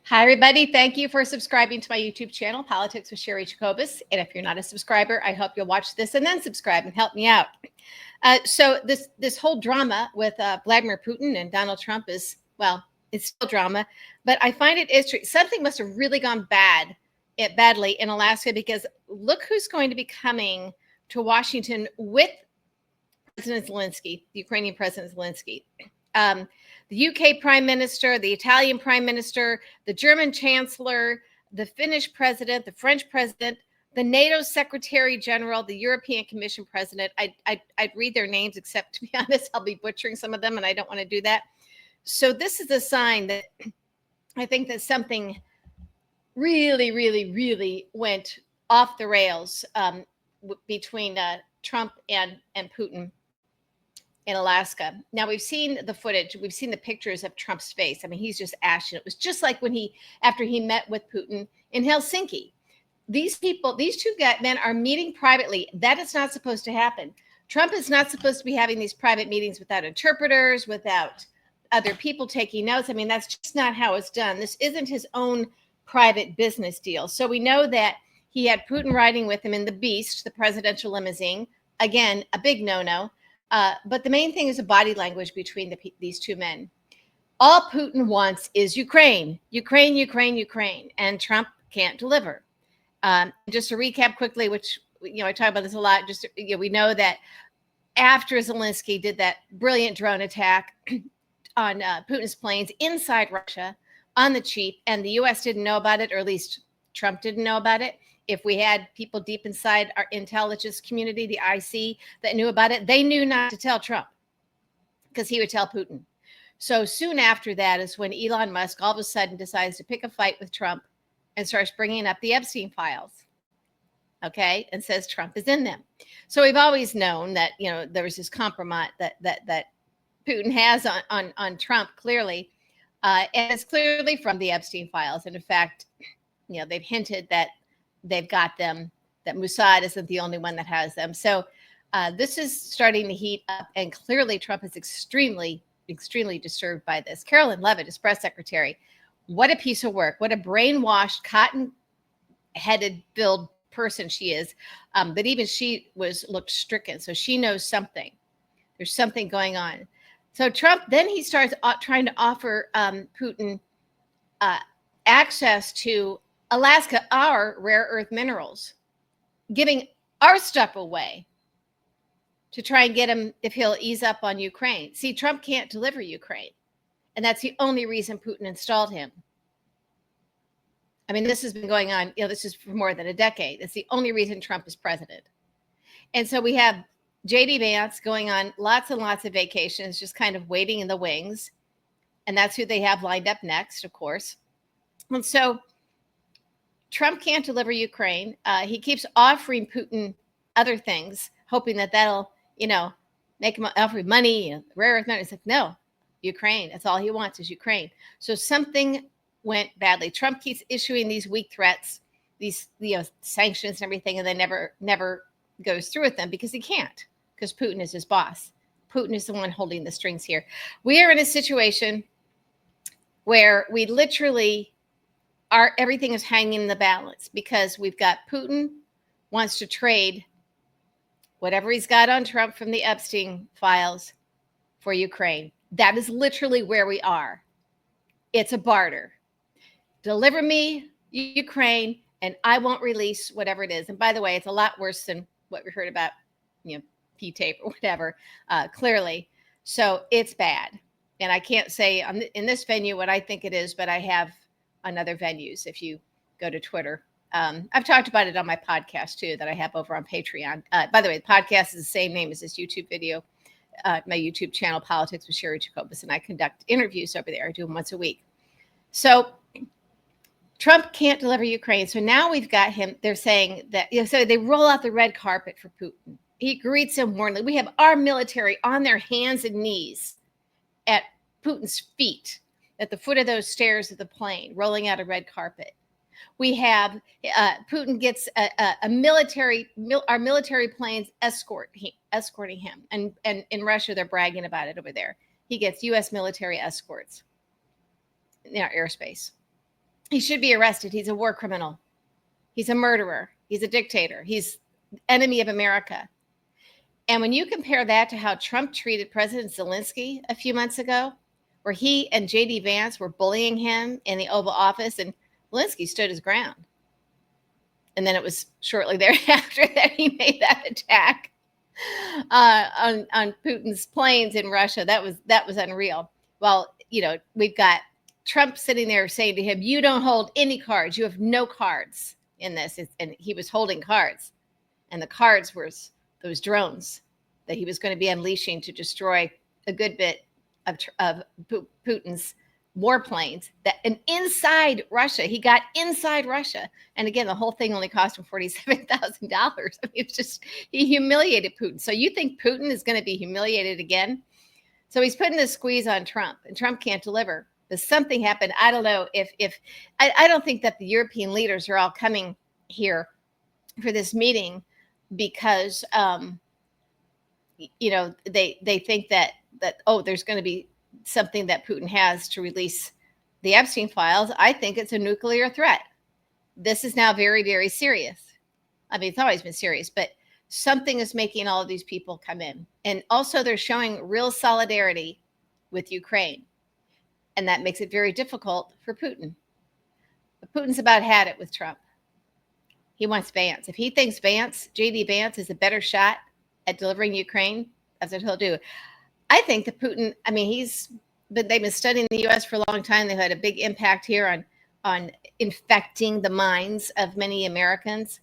Hi, everybody. Thank you for subscribing to my YouTube channel, Politics with Sherry Jacobus. And if you're not a subscriber, I hope you'll watch this and then subscribe and help me out. So this whole drama with Vladimir Putin and Donald Trump is, well, it's still drama. But I find it is something must have really gone badly in Alaska, because look who's going to be coming to Washington with President Zelenskyy, the Ukrainian President Zelenskyy. The UK Prime Minister, the Italian Prime Minister, the German Chancellor, the Finnish President, the French President, the NATO Secretary General, the European Commission President. I'd read their names, except, to be honest, I'll be butchering some of them, and I don't want to do that. So this is a sign that I think that something really, really, really went off the rails between Trump and Putin in Alaska. Now, we've seen the footage. We've seen the pictures of Trump's face. I mean, he's just ashen. It was just like after he met with Putin in Helsinki. These people, these two men are meeting privately. That is not supposed to happen. Trump is not supposed to be having these private meetings without interpreters, without other people taking notes. I mean, that's just not how it's done. This isn't his own private business deal. So we know that he had Putin riding with him in the Beast, the presidential limousine. Again, a big no-no. But the main thing is the body language between these two men. All Putin wants is Ukraine, Ukraine, Ukraine, Ukraine, and Trump can't deliver. Just to recap quickly, which, I talk about this a lot. We know that after Zelenskyy did that brilliant drone attack on Putin's planes inside Russia on the cheap, and the U.S. didn't know about it, or at least Trump didn't know about it. If we had people deep inside our intelligence community, the IC, that knew about it, they knew not to tell Trump, because he would tell Putin. So soon after that is when Elon Musk all of a sudden decides to pick a fight with Trump and starts bringing up the Epstein files, okay, and says Trump is in them. So we've always known that, there was this compromise that Putin has on Trump, clearly, and it's clearly from the Epstein files. And in fact, they've hinted that they've got them, that Mossad isn't the only one that has them. So this is starting to heat up, and clearly Trump is extremely, extremely disturbed by this. Carolyn Levitt, his press secretary, what a piece of work. What a brainwashed, cotton-headed filled person she is. But even she looked stricken. So she knows something. There's something going on. So Trump, then he starts trying to offer Putin access to Alaska, our rare earth minerals, giving our stuff away to try and get him, if he'll ease up on Ukraine. See, Trump can't deliver Ukraine. And that's the only reason Putin installed him. I mean, this has been going on, this is for more than a decade. It's the only reason Trump is president. And so we have J.D. Vance going on lots and lots of vacations, just kind of waiting in the wings. And that's who they have lined up next, of course. And so Trump can't deliver Ukraine. He keeps offering Putin other things, hoping that that'll, make him offer money, rare earth metals. It's like, no, Ukraine. That's all he wants is Ukraine. So something went badly. Trump keeps issuing these weak threats, these sanctions and everything, and then never goes through with them, because he can't, because Putin is his boss. Putin is the one holding the strings here. We are in a situation where we literally everything is hanging in the balance, because we've got Putin wants to trade whatever he's got on Trump from the Epstein files for Ukraine. That is literally where we are. It's a barter. Deliver me Ukraine, and I won't release whatever it is. And by the way, it's a lot worse than what we heard about, P-tape or whatever, clearly. So it's bad. And I can't say in this venue what I think it is, but I have on other venues. If you go to Twitter, I've talked about it on my podcast too, that I have over on Patreon. By the way, the podcast is the same name as this YouTube video, my YouTube channel, Politics with Sherry Jacobus, and I conduct interviews over there. I do them once a week. So Trump can't deliver Ukraine. So now we've got him. They're saying that, so they roll out the red carpet for Putin. He greets him warmly. We have our military on their hands and knees at Putin's feet, at the foot of those stairs of the plane, rolling out a red carpet. We have Putin gets our military planes escorting him. And in Russia, they're bragging about it over there. He gets U.S. military escorts in our airspace. He should be arrested. He's a war criminal. He's a murderer. He's a dictator. He's enemy of America. And when you compare that to how Trump treated President Zelenskyy a few months ago, where he and J.D. Vance were bullying him in the Oval Office, and Zelenskyy stood his ground. And then it was shortly thereafter that he made that attack on Putin's planes in Russia. That was unreal. Well, we've got Trump sitting there saying to him, "You don't hold any cards. You have no cards in this." And he was holding cards, and the cards were those drones that he was going to be unleashing to destroy a good bit of Putin's warplanes. And inside Russia, he got inside Russia. And again, the whole thing only cost him $47,000. I mean, it's just, he humiliated Putin. So you think Putin is going to be humiliated again? So he's putting the squeeze on Trump, and Trump can't deliver. But something happened. I don't know if I don't think that the European leaders are all coming here for this meeting because they think that there's going to be something that Putin has to release the Epstein files. I think it's a nuclear threat. This is now very, very serious. I mean, it's always been serious, but something is making all of these people come in. And also they're showing real solidarity with Ukraine. And that makes it very difficult for Putin. But Putin's about had it with Trump. He wants Vance. If he thinks J.D. Vance is a better shot at delivering Ukraine, that's what he'll do. I think that Putin, I mean, they've been studying the U.S. for a long time. They've had a big impact here on infecting the minds of many Americans.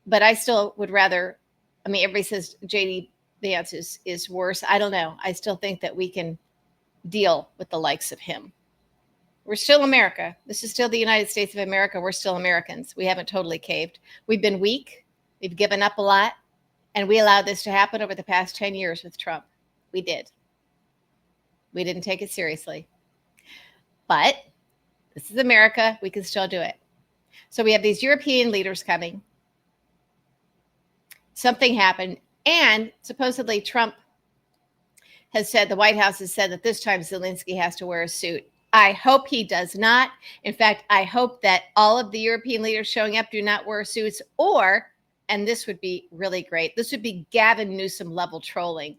But I still would rather, I mean, everybody says J.D. Vance is worse. I don't know. I still think that we can deal with the likes of him. We're still America. This is still the United States of America. We're still Americans. We haven't totally caved. We've been weak. We've given up a lot. And we allowed this to happen over the past 10 years with Trump. We did. We didn't take it seriously. But this is America. We can still do it. So we have these European leaders coming. Something happened. And supposedly Trump has said, the White House has said that this time Zelenskyy has to wear a suit. I hope he does not. In fact, I hope that all of the European leaders showing up do not wear suits, or, and this would be really great, this would be Gavin Newsom level trolling.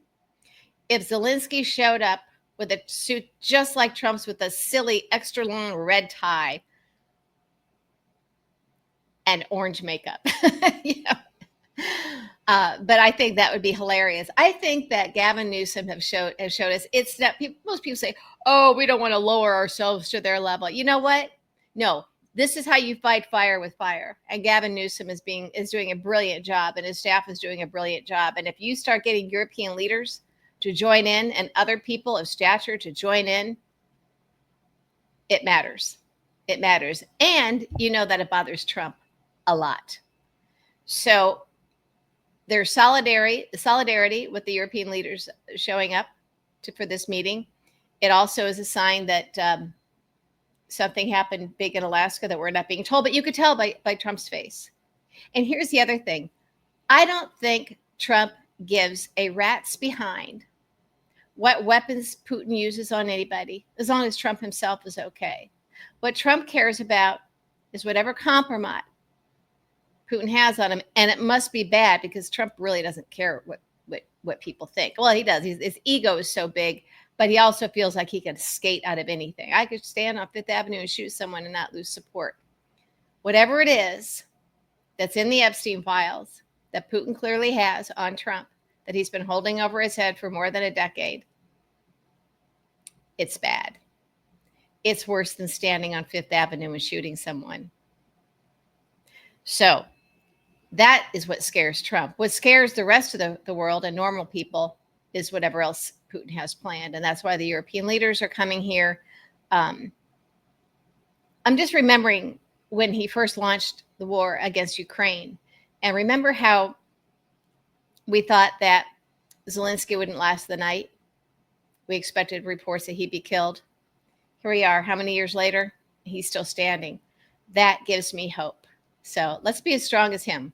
If Zelenskyy showed up with a suit just like Trump's with a silly extra long red tie and orange makeup, but I think that would be hilarious. I think that Gavin Newsom has showed us it's not. Most people say, "Oh, we don't want to lower ourselves to their level." You know what? No, this is how you fight fire with fire. And Gavin Newsom is doing a brilliant job, and his staff is doing a brilliant job. And if you start getting European leaders to join in and other people of stature to join in, it matters. It matters, and you know that it bothers Trump a lot. So there's solidarity with the European leaders showing up for this meeting. It also is a sign that something happened big in Alaska that we're not being told, but you could tell by Trump's face. And here's the other thing. I don't think Trump gives a rat's behind what weapons Putin uses on anybody, as long as Trump himself is okay. What Trump cares about is whatever compromise Putin has on him, and it must be bad because Trump really doesn't care what people think. Well, he does. His ego is so big, but he also feels like he can skate out of anything. I could stand on Fifth Avenue and shoot someone and not lose support. Whatever it is that's in the Epstein files that Putin clearly has on Trump, that he's been holding over his head for more than a decade, it's bad. It's worse than standing on Fifth Avenue and shooting someone. So that is what scares Trump. What scares the rest of the world and normal people is whatever else Putin has planned. And that's why the European leaders are coming here. I'm just remembering when he first launched the war against Ukraine. And remember how we thought that Zelenskyy wouldn't last the night? We expected reports that he'd be killed. Here we are. How many years later? He's still standing. That gives me hope. So let's be as strong as him.